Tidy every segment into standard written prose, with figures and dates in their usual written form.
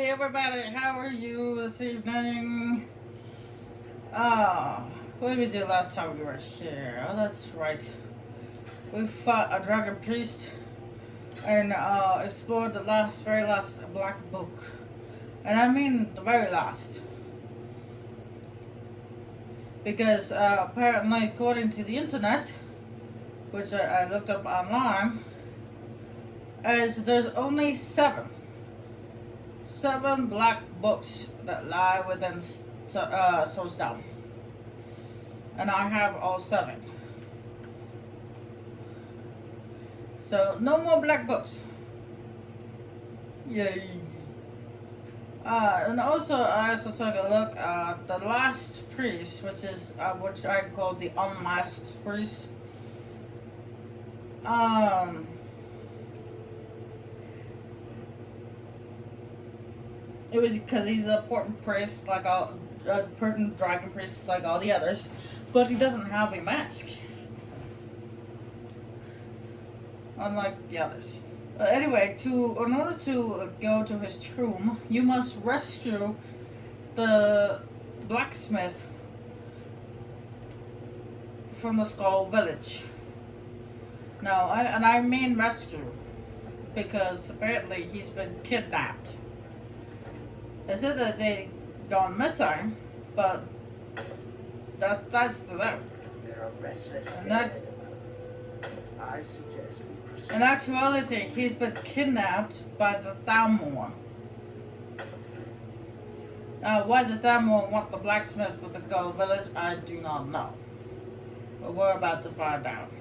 everybody, how are you this evening? What did we do last time we were here? Oh, that's right. We fought a dragon priest and explored the very last black book. And I mean the very last. Because apparently, according to the internet, which I looked up online, is there's only seven black books that lie within Soulstone. And I have all seven. So no more black books. Yay. And also I also took a look at the last priest, which I call the unmasked priest. It was because he's an important priest, like all important dragon priests, like all the others, but he doesn't have a mask, unlike the others. Anyway, in order to go to his tomb, you must rescue the blacksmith from the Skaal village. Now, I mean rescue, because apparently he's been kidnapped. They said that they gone missing, but that's to them. There are restless And that, I suggest we proceed. in actuality, he's been kidnapped by the Thalmor. Now, why the Thalmor want the blacksmith with the Skaal village, I do not know. But we're about to find out.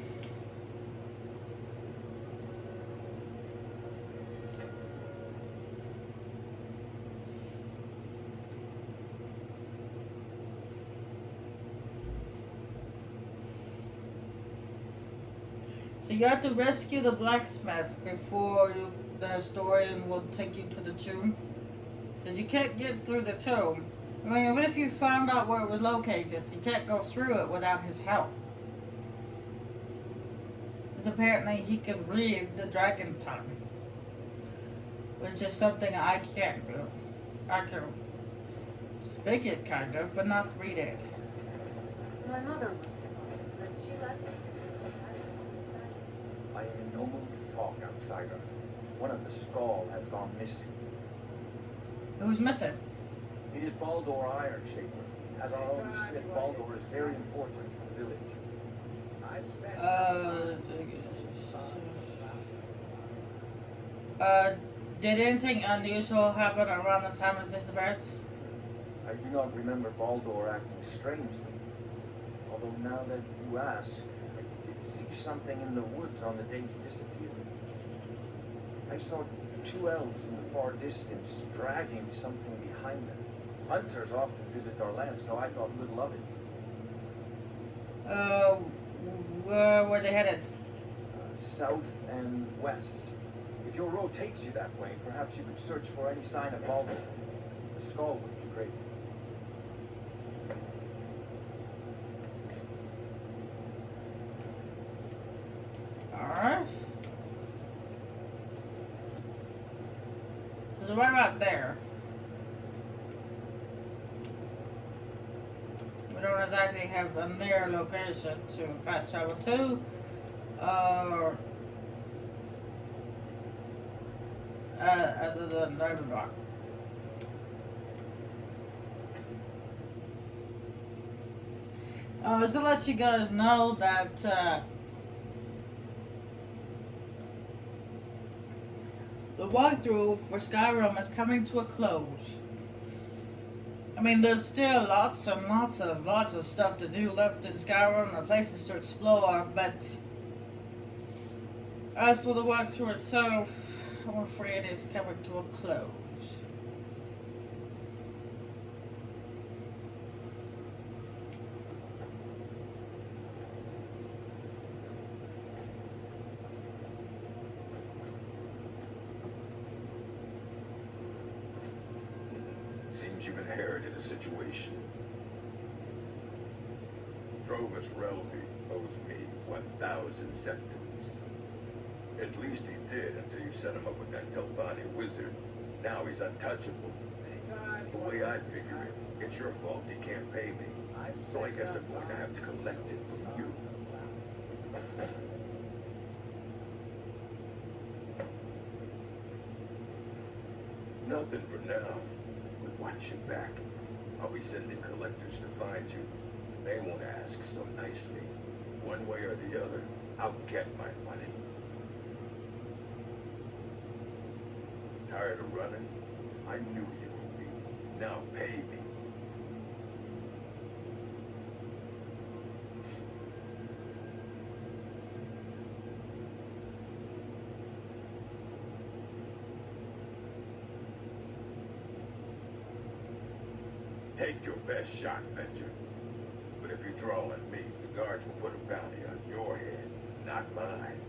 So you have to rescue the blacksmith before the historian will take you to the tomb. Because you can't get through the tomb. I mean, even if you found out where it was located, you can't go through it without his help. Because apparently he can read the dragon tongue. Which is something I can't do. I can speak it kind of, but not read it. My mother was, but she left me. I am in no mood to talk, outsider. One of the Skaal has gone missing. Who's missing? It is Baldur Ironshaker. As our own smith, Baldur is very important for the village. I've spent Did anything unusual happen around the time of his disappearance? I do not remember Baldur acting strangely. Although now that you ask, I did see something in the woods on the day he disappeared. I saw two elves in the far distance dragging something behind them. Hunters often visit our land, so I thought little of it. Where were they headed? South and west. If your road takes you that way, perhaps you could search for any sign of Baldur. The skull would be great. Alright. So they're right about there. We don't exactly have a near location to fast travel to. Other than Ravenrock. Just to let you guys know that the walkthrough for Skyrim is coming to a close. I mean, there's still lots of stuff to do left in Skyrim and places to explore, but as for the walkthrough itself, I'm afraid it's coming to a close. Seems you've inherited a situation. Drogus Relby owes me 1,000 septums. At least he did until you set him up with that Telbani wizard. Now he's untouchable. The way I figure it, it's your fault he can't pay me. So I guess I'm going to have to collect it from you. Nothing for now, but watch your back. I'll be sending collectors to find you. They won't ask so nicely. One way or the other, I'll get my money. Tired of running? I knew you would be. Now pay me. Take your best shot, Venture. But if you draw on me, the guards will put a bounty on your head, not mine.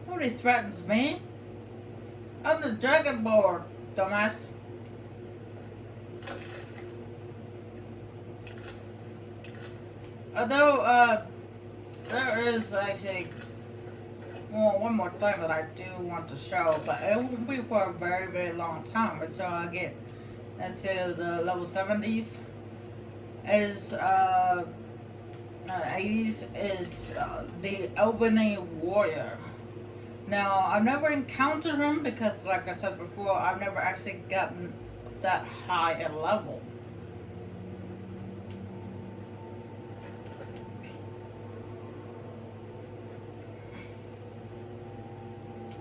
Nobody threatens me. I'm the dragonborn, dumbass. Although, there is actually one more thing that I do want to show, but it won't be for a very, very long time until I get into the level 70s. Is 80s is the Albany Warrior. Now, I've never encountered him because, like I said before, I've never actually gotten that high a level.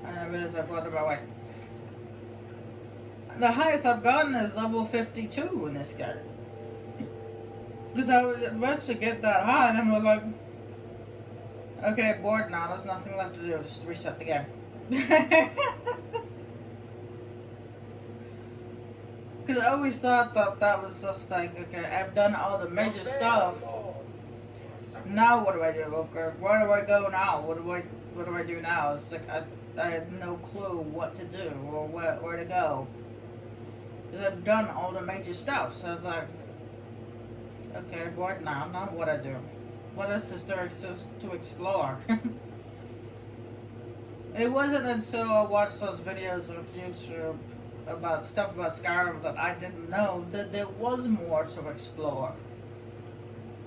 I realized I've gone the right way. The highest I've gotten is level 52 in this game. Because I was eventually get that high, and then we're like, okay, bored now. There's nothing left to do. Just reset the game. Because I always thought that that was just like, okay, I've done all the major stuff. Now what do I do? Okay, where do I go now? What do I do now? It's like I had no clue what to do or where to go. Because I've done all the major stuff. So I was like, okay, bored now. Now what I do? What else is there to explore? It wasn't until I watched those videos on YouTube about stuff about Skyrim that I didn't know that there was more to explore.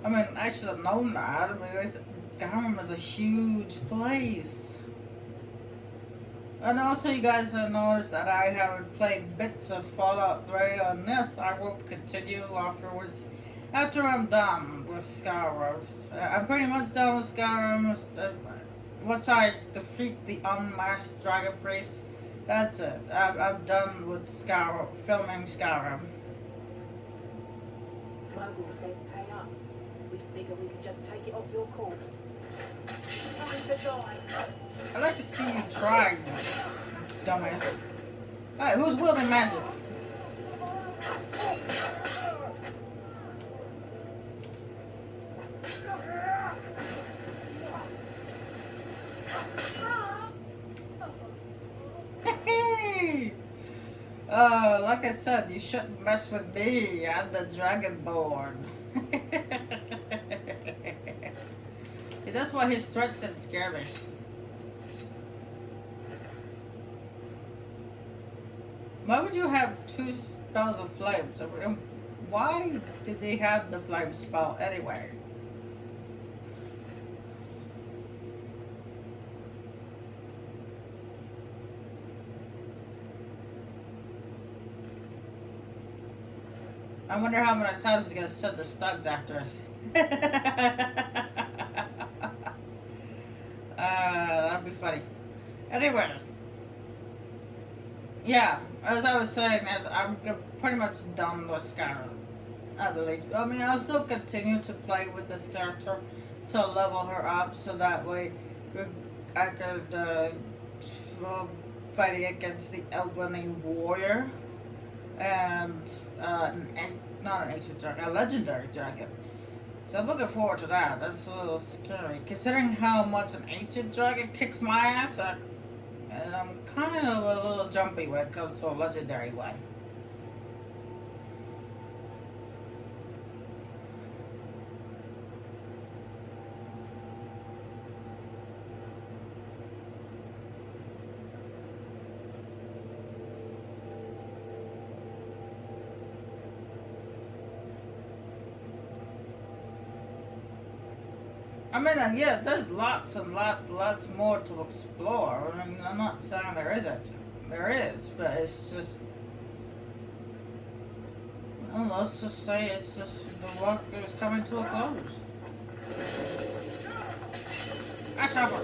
I mean, I should have known that. I mean, Skyrim is a huge place. And also, you guys have noticed that I haven't played bits of Fallout 3 on this. I will continue afterwards. After I'm done with Skyrim. I'm pretty much done with Skyrim. Once I defeat the unmasked dragon priest, that's it. I'm done with Skyrim, filming Skyrim. Mogul says pay up. We figure we could just take it off your corpse. Time to die. I'd like to see you try, dumbass. Alright, who's wielding magic? Like I said, you shouldn't mess with me. I'm the Dragonborn. See, that's why his threats didn't scare me. Why would you have two spells of flame? So, why did they have the flame spell anyway? I wonder how many times he's gonna send the stugs after us. That'd be funny. Anyway, yeah, as I was saying, I'm pretty much done with Skyrim, I believe. I mean, I'll still continue to play with this character to level her up, so that way I could fighting against the Albany Warrior. And not an ancient dragon, a legendary dragon. So I'm looking forward to that. That's a little scary, considering how much an ancient dragon kicks my ass. And I'm kind of a little jumpy when it comes to a legendary one. I mean, yeah, there's lots and lots more to explore. I mean, I'm not saying there isn't. There is, but it's just, well, let's just say it's just the walkthrough is coming to a close. Ash hopper.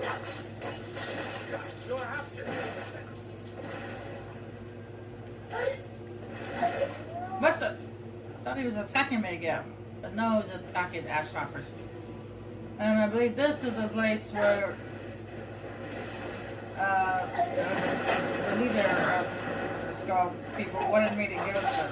What the? I thought he was attacking me again, but no, he was attacking ash hoppers. And I believe this is the place where the leader of the Skaal people wanted me to go to.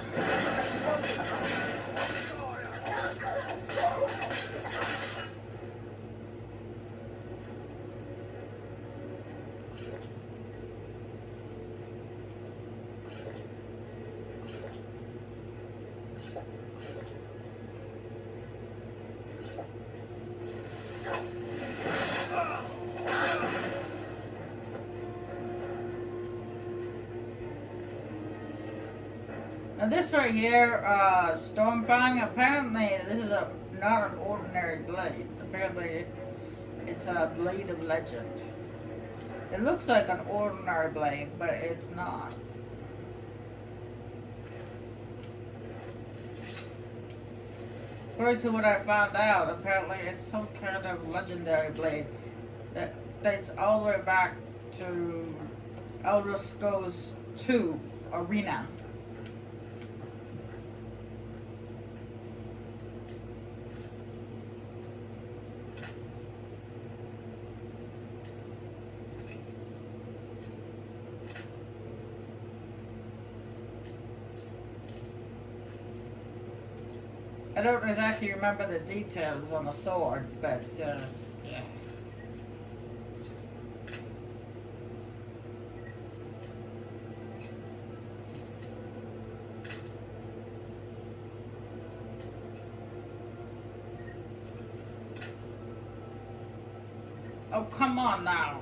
Now this right here, Stormfang, apparently this is not an ordinary blade. Apparently it's a blade of legend. It looks like an ordinary blade, but it's not. According to what I found out, apparently it's some kind of legendary blade that dates all the way back to Elder Scrolls 2 Arena. I don't exactly remember the details on the sword, but yeah. Oh, come on now.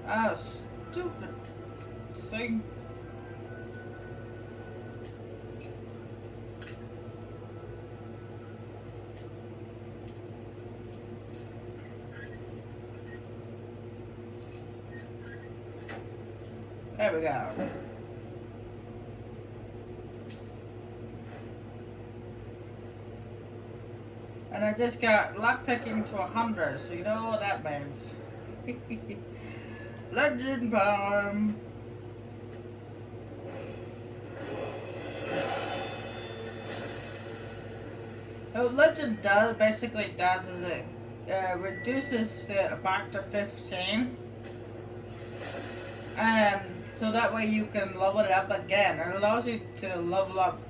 Oh, stupid thing. There we go. And I just got lockpicking to 100, so you know what that means. Legend time! What Legend basically does is it reduces the back to 15. And so that way you can level it up again. It allows you to level up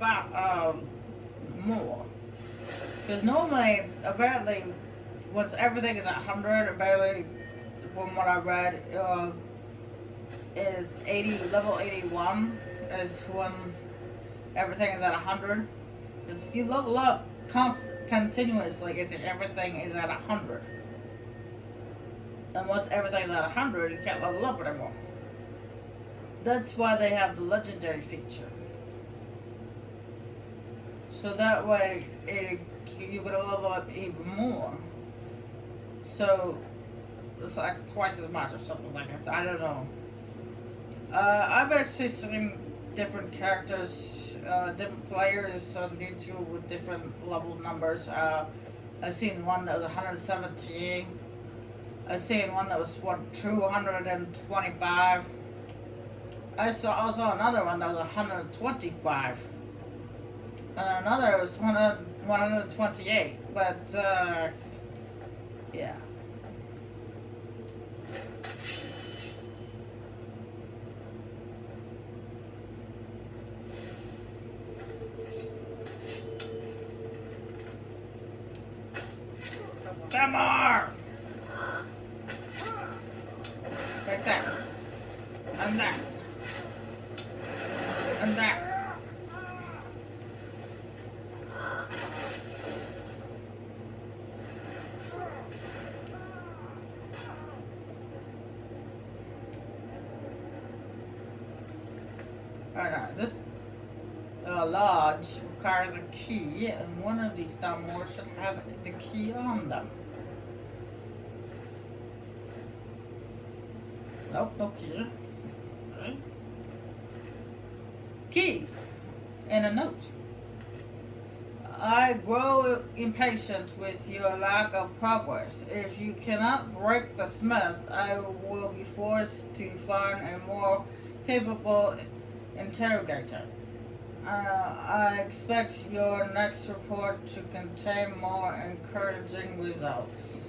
more. Because normally, apparently, once everything is at 100, apparently, from what I read, is 80, level 81 is when everything is at 100. Because you level up continuously until everything is at 100. And once everything is at 100, you can't level up anymore. That's why they have the legendary feature. So that way, you're going to level up even more. So, it's like twice as much or something like that. I don't know. I've actually seen different characters, different players on YouTube with different level numbers. I've seen one that was 117. I've seen one that was 225. I saw another one that was 125. And another was 128. But, yeah. Come on! Right there. And there. And there. a lodge requires a key, and one of these doors should have the key on them. Nope, no key. Okay. Key and a note. I grow impatient with your lack of progress. If you cannot break the smith, I will be forced to find a more capable interrogator. I expect your next report to contain more encouraging results.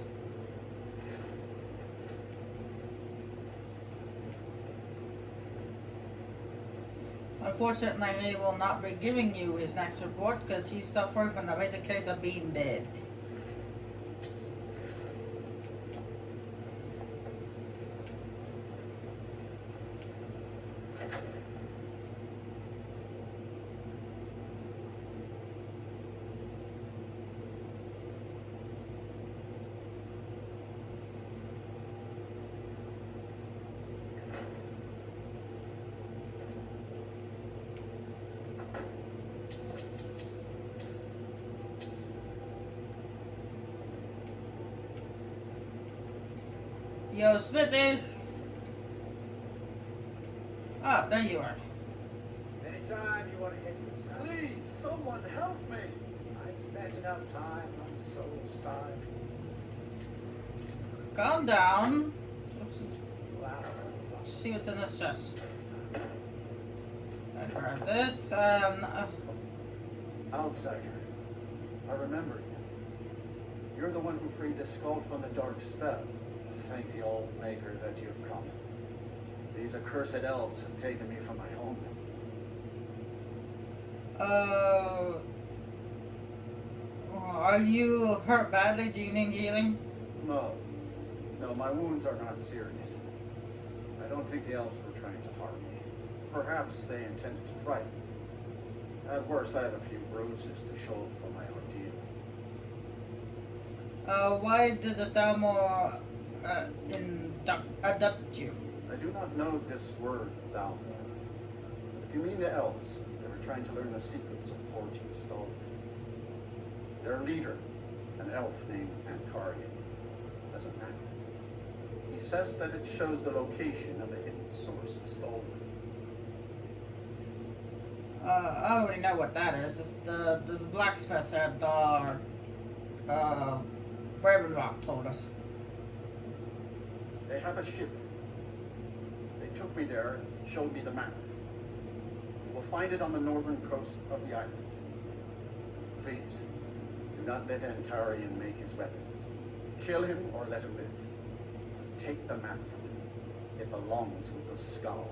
Unfortunately, he will not be giving you his next report because he's suffering from a major case of being dead. Yo, Smithy! Oh, there you are. Anytime you want to hit this, Please, someone help me! I've spent enough time on soul starved. Calm down. Let's see what's in this chest. I grab this and... Outsider, I remember you. You're the one who freed the Skaal from the dark spell. Thank the Old Maker that you've come. These accursed elves have taken me from my home. Are you hurt badly? Do you need healing? No. No, my wounds are not serious. I don't think the elves were trying to harm me. Perhaps they intended to frighten me. At worst, I have a few bruises to show for my ordeal. Why did the Thalmor adopt you? I do not know this word, Thalmor. If you mean the elves, they were trying to learn the secrets of forging stone. Their leader, an elf named Ankarian, has a map. He says that it shows the location of the hidden source of stone. I already know what that is. It's the blacksmith at Raven Rock told us. They have a ship. They took me there and showed me the map. You will find it on the northern coast of the island. Please, do not let Ankarian make his weapons. Kill him or let him live. Take the map from him. It belongs with the Skaal.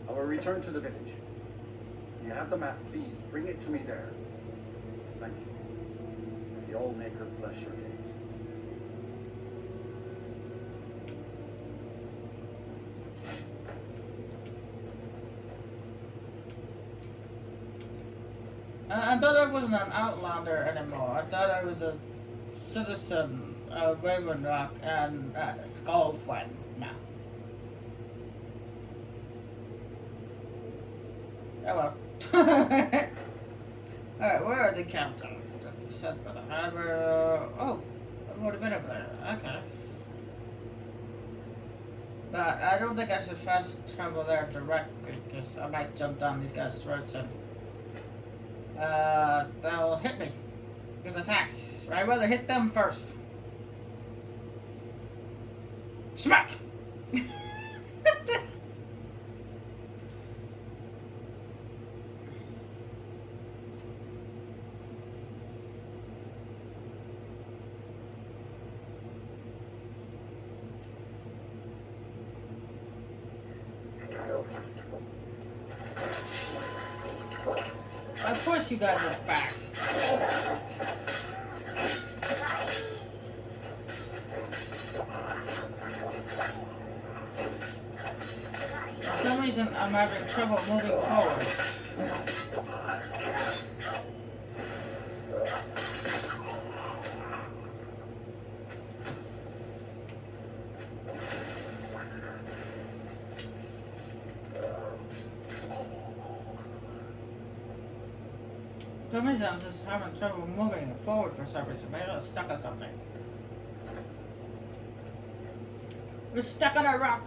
I will return to the village. When you have the map, please bring it to me there. Thank you. May the Old Maker bless your days. I thought I wasn't an outlander anymore. I thought I was a citizen of Raven Rock and a Skaal friend now. Oh well. Alright, where are the counter? You said for the harbor. Oh, I've already been over there. Okay. But I don't think I should fast travel there directly because I might jump down these guys' throats and they'll hit me with attacks. I'd rather hit them first. Smack! Of course you guys are back. For some reason I'm having trouble moving forward. For some reason I was just having trouble moving forward for some reason. Maybe I was stuck on something. We're stuck on a rock.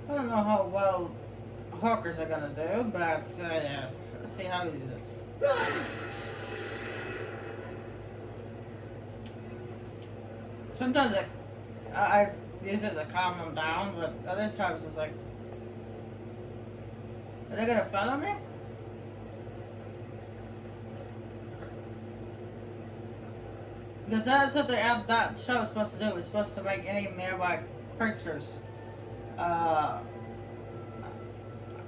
I don't know how well hawkers are gonna do, but yeah, let's see how we do this. Sometimes I use it to calm them down, but other times it's like, are they gonna follow me? Because that's what that show is supposed to do. It's supposed to make any nearby creatures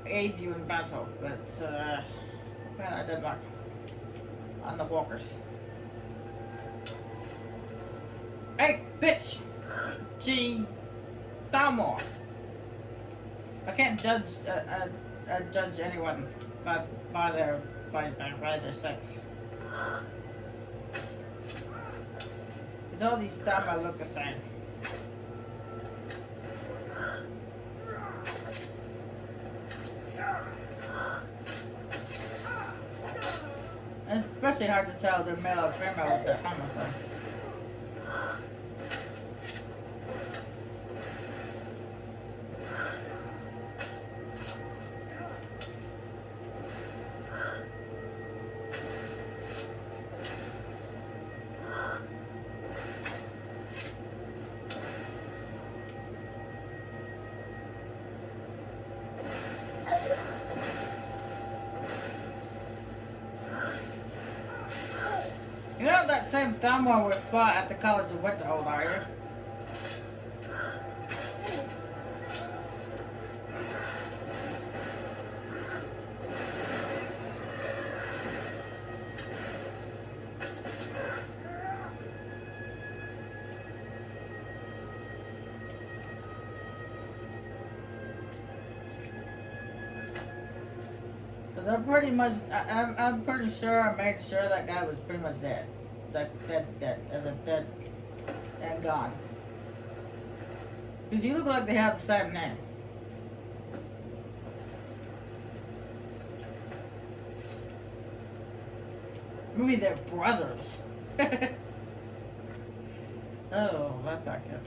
aid you in battle, but man, I did work on the walkers. Hey, bitch! Gee, Tamo. I can't judge judge anyone by their sex. Because all these Tamo look the same. And it's especially hard to tell they're male or female with their helmets on. You're not that same Tamo we fought at the College of Winterhold, are you? Because I'm pretty sure I made sure that guy was pretty much dead. Dead. As a dead and gone. Because you look like they have the same name. Maybe they're brothers. Oh, that's not good.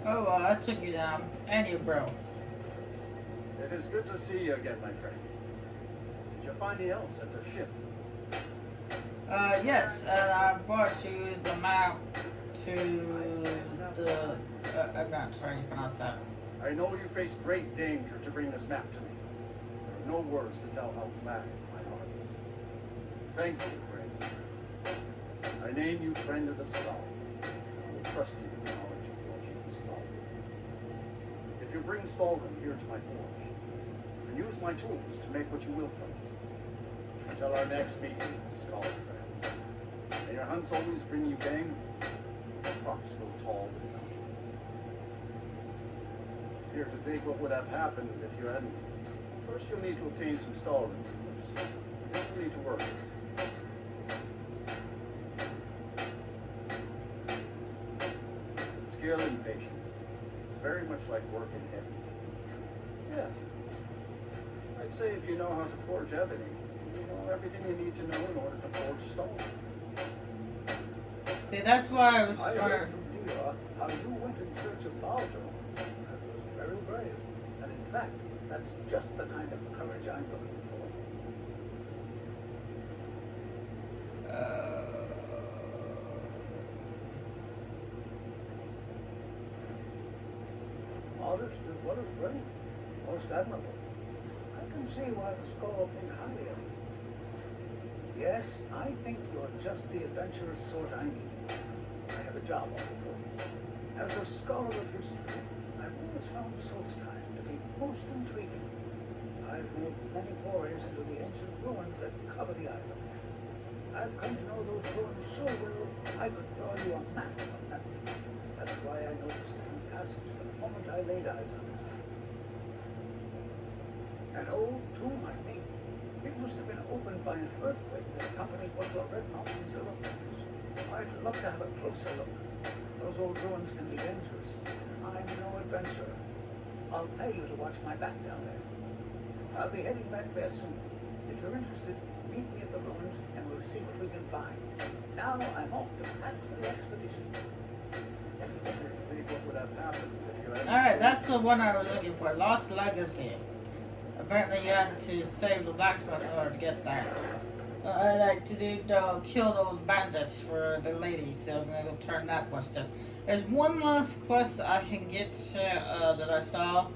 Oh, well, I took you down. And you, bro. It is good to see you again, my friend. Did you find the elves at their ship? Yes, and I brought you the map to the... I'm not sure how you pronounce that. I know you face great danger to bring this map to me. There are no words to tell how glad my heart is. Thank you, friend. I name you friend of the Skaal. I will trust you with the knowledge of forging the Skaal. If you bring Stalgrim here to my forge, and use my tools to make what you will from it. Until our next meeting, Skaal friend. May your hunts always bring you game, and crops grow tall and mountain. Fear to think what would have happened if you hadn't. First, you'll need to obtain some Stalgrim tools. Then you'll need to work it. skill and patience. It's very much like working heavy. Yes. I'd say if you know how to forge ebony, you know everything you need to know in order to forge stone. See, that's why I was I trying. heard from Dia how you went in search of Baldo. That was very brave. And in fact, that's just the kind of courage I'm looking for. Modest as well as brave. Most admirable. I can see why the Skaal think highly of you. Yes, I think you're just the adventurous sort I need. I have a job offer for you. As a scholar of history, I've always found Solstheim to be most intriguing. I've made many forays into the ancient ruins that cover the island. I've come to know those ruins so well, I could draw you a map from memory. That's why I noticed the passage the moment I laid eyes on it. An old tomb, I think. It must have been opened by an earthquake that accompanied what your Red Mountains eruptions. I'd love to have a closer look. Those old ruins can be dangerous. I'm no adventurer. I'll pay you to watch my back down there. I'll be heading back there soon. If you're interested, meet me at the ruins and we'll see what we can find. Now I'm off to pack for the expedition. What would have happened if you hadn't Alright, saved that's the one I was looking for. Lost Legacy. Apparently you had to save the blacksmith in order to get that. I like to do kill those bandits for the lady, so I'm gonna go turn that quest in. There's one last quest I can get that I saw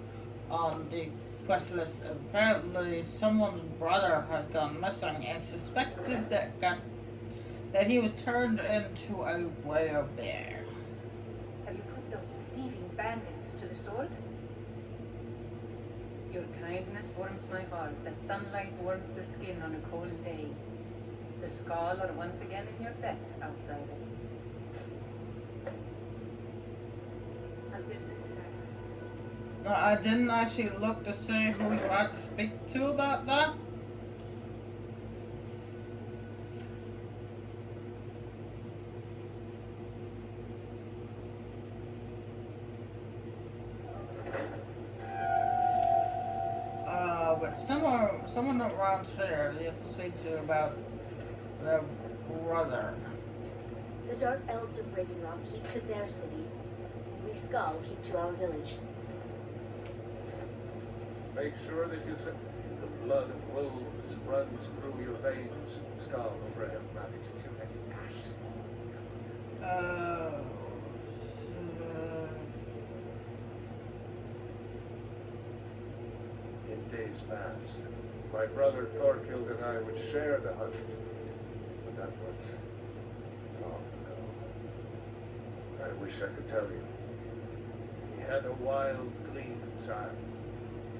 on the quest list. Apparently someone's brother has gone missing and suspected that he was turned into a werebear. Have you put those thieving bandits to the sword? Your kindness warms my heart. The sunlight warms the skin on a cold day. The Skaal are once again in your debt, outsider. Until next time. I didn't actually look to see who you had to speak to about that. But someone around here you have to speak to about their brother. The Dark Elves of Raven Rock keep to their city, and we Skaal keep to our village. Make sure that you the blood of wolves runs through your veins, Skaal, afraid of running to too many ash. In days past, my brother Torkild and I would share the hunt, but that was long ago. I wish I could tell you. He had a wild gleam inside,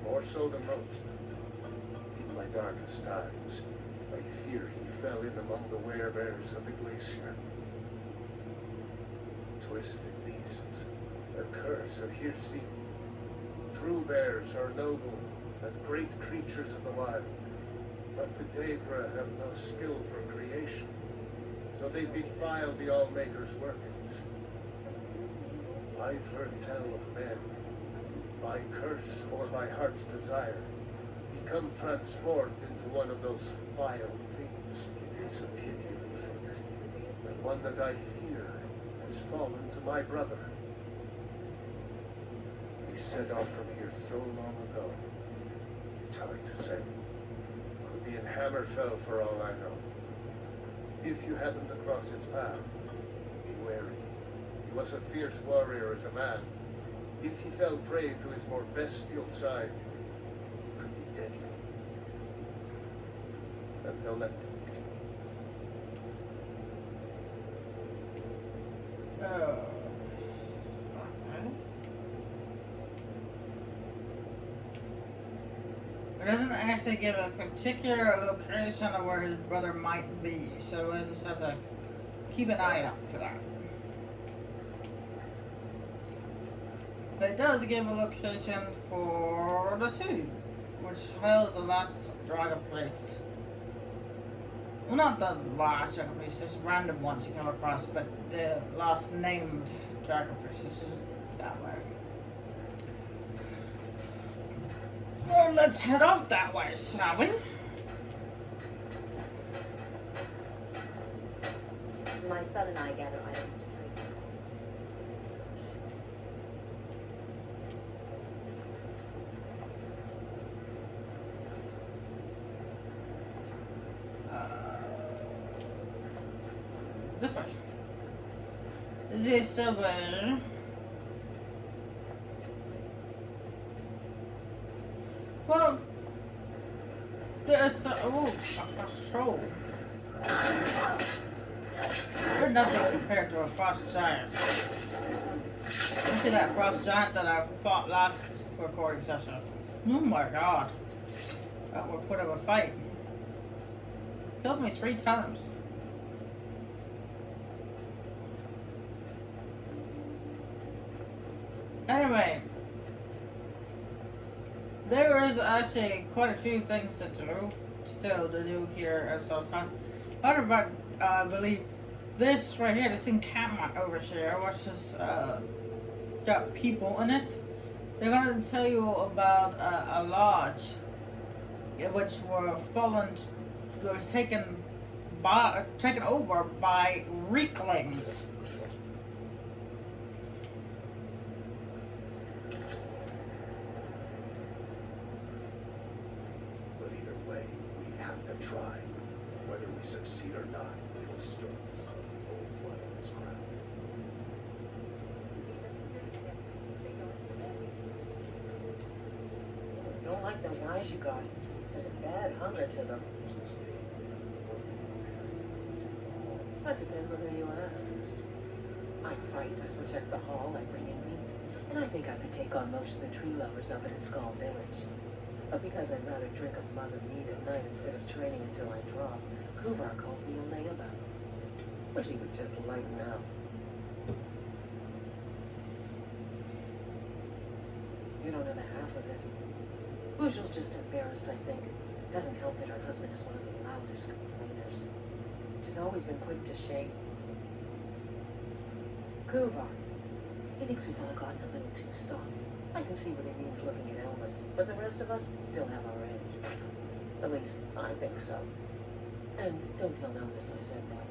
more so than most. In my darkest times, I fear he fell in among the werebears of the glacier. Twisted beasts, a curse of Hirsi. True bears are noble and great creatures of the wild, but the Daedra have no skill for creation, so they defile the Allmaker's workings. I've heard tell of men who, by curse or by heart's desire, become transformed into one of those vile things. It is a pitiable fate, and one that I fear has fallen to my brother. He set off from here so long ago. It's hard to say. Could be in Hammerfell for all I know. If you happen to cross his path, be wary. He was a fierce warrior as a man. If he fell prey to his more bestial side, he could be deadly. Until then. Okay. It doesn't actually give a particular location of where his brother might be, so I just have to keep an eye out for that. But it does give a location for the tube, which held the last dragon place. Well, not the last Dragon Priestess, random ones you come across, but the last named Dragon Priestess is that way. Well, let's head off that way, shall we? My son and I gather items to trade. This way. This way. Well, there's a frost troll. They're nothing compared to a frost giant. You see that frost giant that I fought last recording session? Oh my god. That would put up a fight. Killed me 3 times. Anyway, there is actually quite a few things to do, still to do here at Southside. However, I believe this right here, this encampment over here, which is got people in it. They're going to tell you about a lodge, which was taken over by Reclings. But either way, we have to try. Whether we succeed or not, it'll stir the old blood in this ground. Don't like those eyes you got. There's a bad hunger to them. That depends on who you ask. I fight, I protect the hall, I bring in meat. And I think I could take on most of the tree lovers up in the Skaal village. But because I'd rather drink a mug of meat at night instead of training until I drop, Kuvar calls me a layaba. Wish he would just lighten up. You don't know the half of it. Bujel's just embarrassed, I think. Doesn't help that her husband is one of the loudest complainers. She's always been quick to shame. Kuvar. He thinks we've all gotten a little too soft. I can see what he means looking at Elvis, but the rest of us still have our edge. At least, I think so. And don't tell Elvis I said that.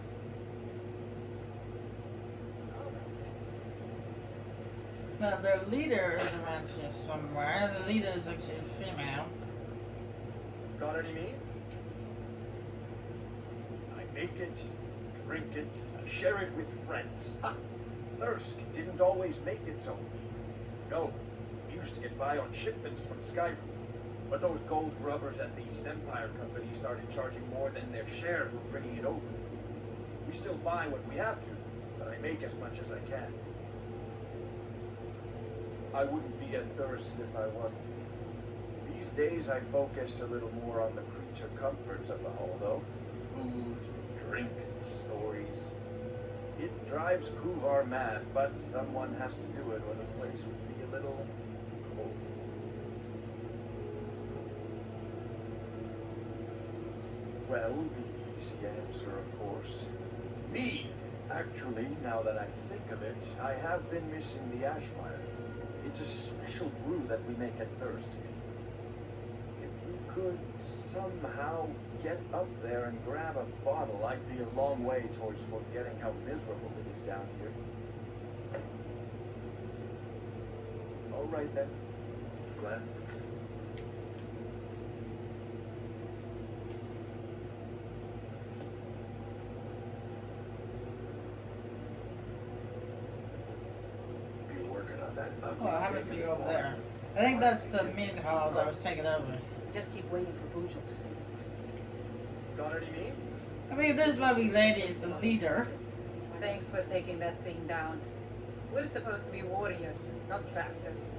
Now, their leader is around here somewhere. The leader is actually a female. Got any meat? I make it, drink it, I share it with friends. Ha! Thirsk didn't always make its own. No, we used to get by on shipments from Skyrim. But those gold grubbers at the East Empire Company started charging more than their share for bringing it over. We still buy what we have to, but I make as much as I can. I wouldn't be at Thirsk if I wasn't. These days I focus a little more on the creature comforts of the hall, though. Food, drink, stories. It drives Kuvar mad, but someone has to do it or the place would be a little cold. Well, the easy answer, of course. Me! Actually, now that I think of it, I have been missing the Ashfire. It's a special brew that we make at Thirsk. If you could somehow get up there and grab a bottle, I'd be a long way towards forgetting how miserable it is down here. All right then. Glad. Be working on that ugly Oh, it happens to thing be in over the there. morning. I think that's the meat hall that was taken over. Just keep waiting for Bujel to say. Got any meat? I mean, this lovely lady is the leader. Thanks for taking that thing down. We're supposed to be warriors, not crafters.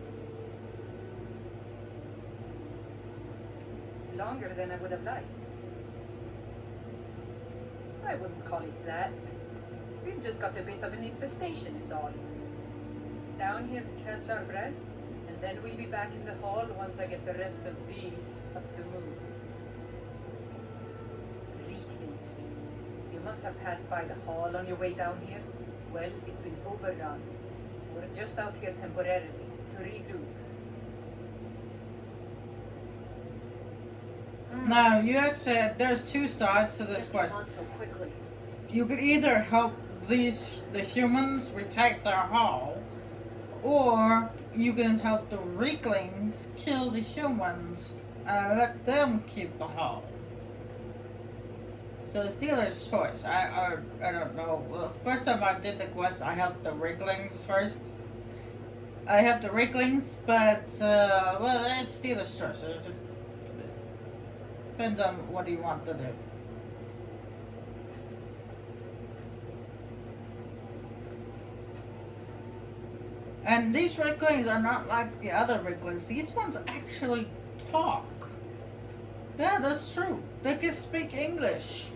Longer than I would have liked. I wouldn't call it that. We've just got a bit of an infestation is all. Down here to catch our breath, and then we'll be back in the hall once I get the rest of these up to move. Recusing. must have passed by the hall on your way down here. Well, it's been overrun. We're just out here temporarily to regroup. Now, you actually, there's two sides to this Just quest. on so quickly. You could either help the humans retake their hall, or you can help the weaklings kill the humans and let them keep the hall. So it's dealer's choice. I don't know. Well, first time I did the quest, I helped the weaklings first. I helped the weaklings, but well, it's dealer's choice. It just depends on what you want to do. And these weaklings are not like the other weaklings. These ones actually talk. Yeah, that's true. They can speak English.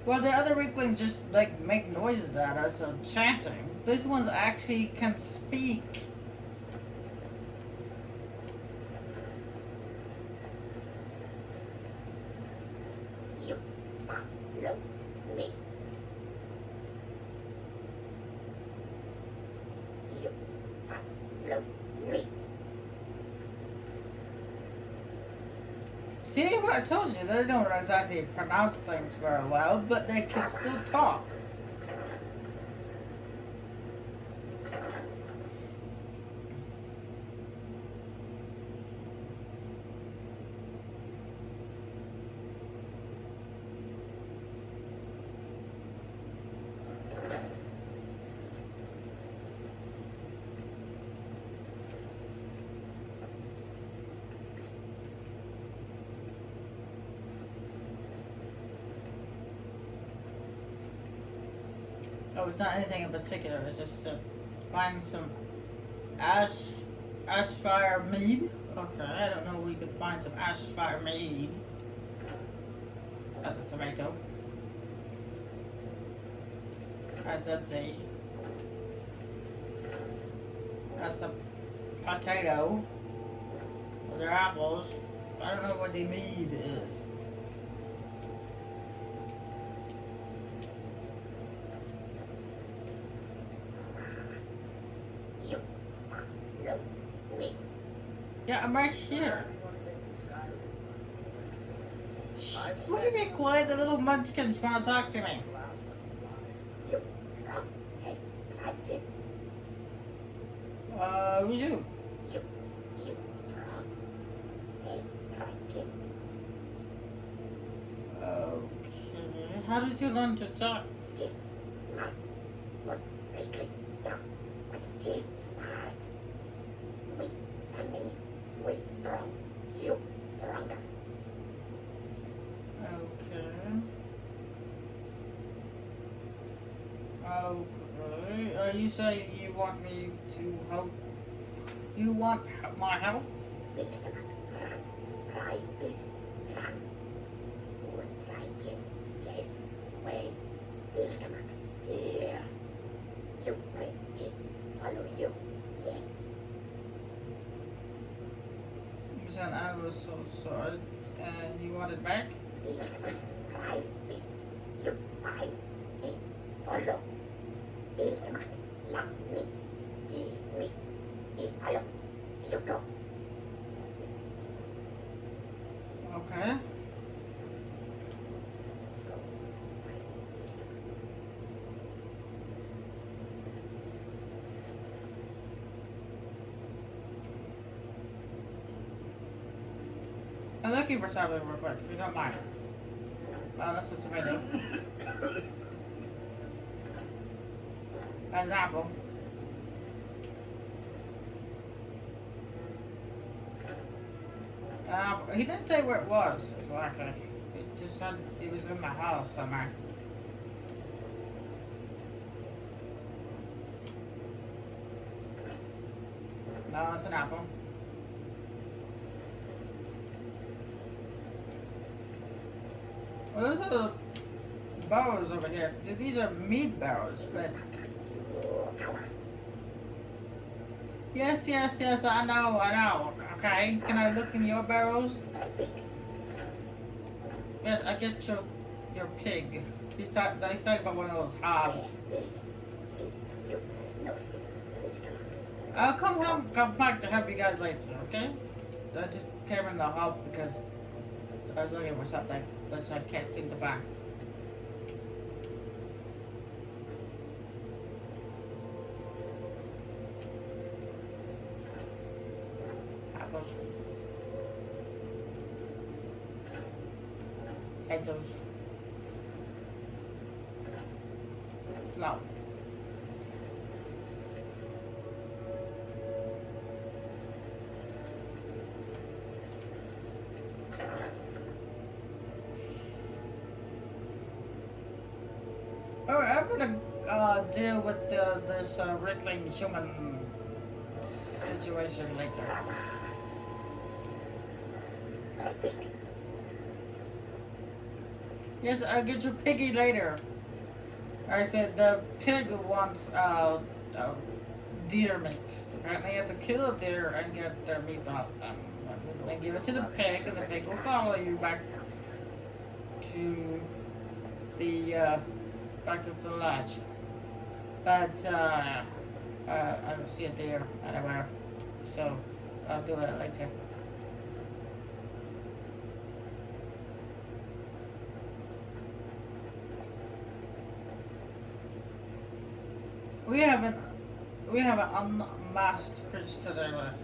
Well, the other weaklings just like make noises at us of chanting. These ones actually can speak. See what I told you? They don't exactly pronounce things very well, but they can still talk. Oh, it's not anything in particular. It's just to find some ash fire mead. Okay, I don't know where you could find some ash fire mead. That's a tomato. That's empty. That's a potato. Well, they're apples. I don't know what the mead is. Yeah, I'm right here. Shh, would you be quiet? The little munchkins want to talk to me. We do. Okay. How did you learn to talk? Okay. You say you want me to help? You want my help? You said I was so sorry, and you want it back? Okay. I'm looking for something real quick, if you don't mind. Oh, that's a tomato. That's an apple. He didn't say where it was exactly. It just said it was in the house somewhere. No, it's an apple. Well, those are the barrels over here. These are meat barrels, but... Yes, I know. Okay, can I look in your barrels? Yes, I get you. your pig. He's talking about one of those hogs. I'll come back to help you guys later, okay? I just came in the hub because I was looking for something, which I can't seem to find. Apples. Potatoes. Flour. Alright, I'm gonna deal with this wriggling human situation later. Yes, I'll get your piggy later. I said the pig wants deer meat. Apparently, you have to kill a deer and get their meat off them. Then give it to the pig, and the pig will follow you back to the lodge. But I don't see a deer anywhere, so I'll do that later. We have an unmasked bridge to their left.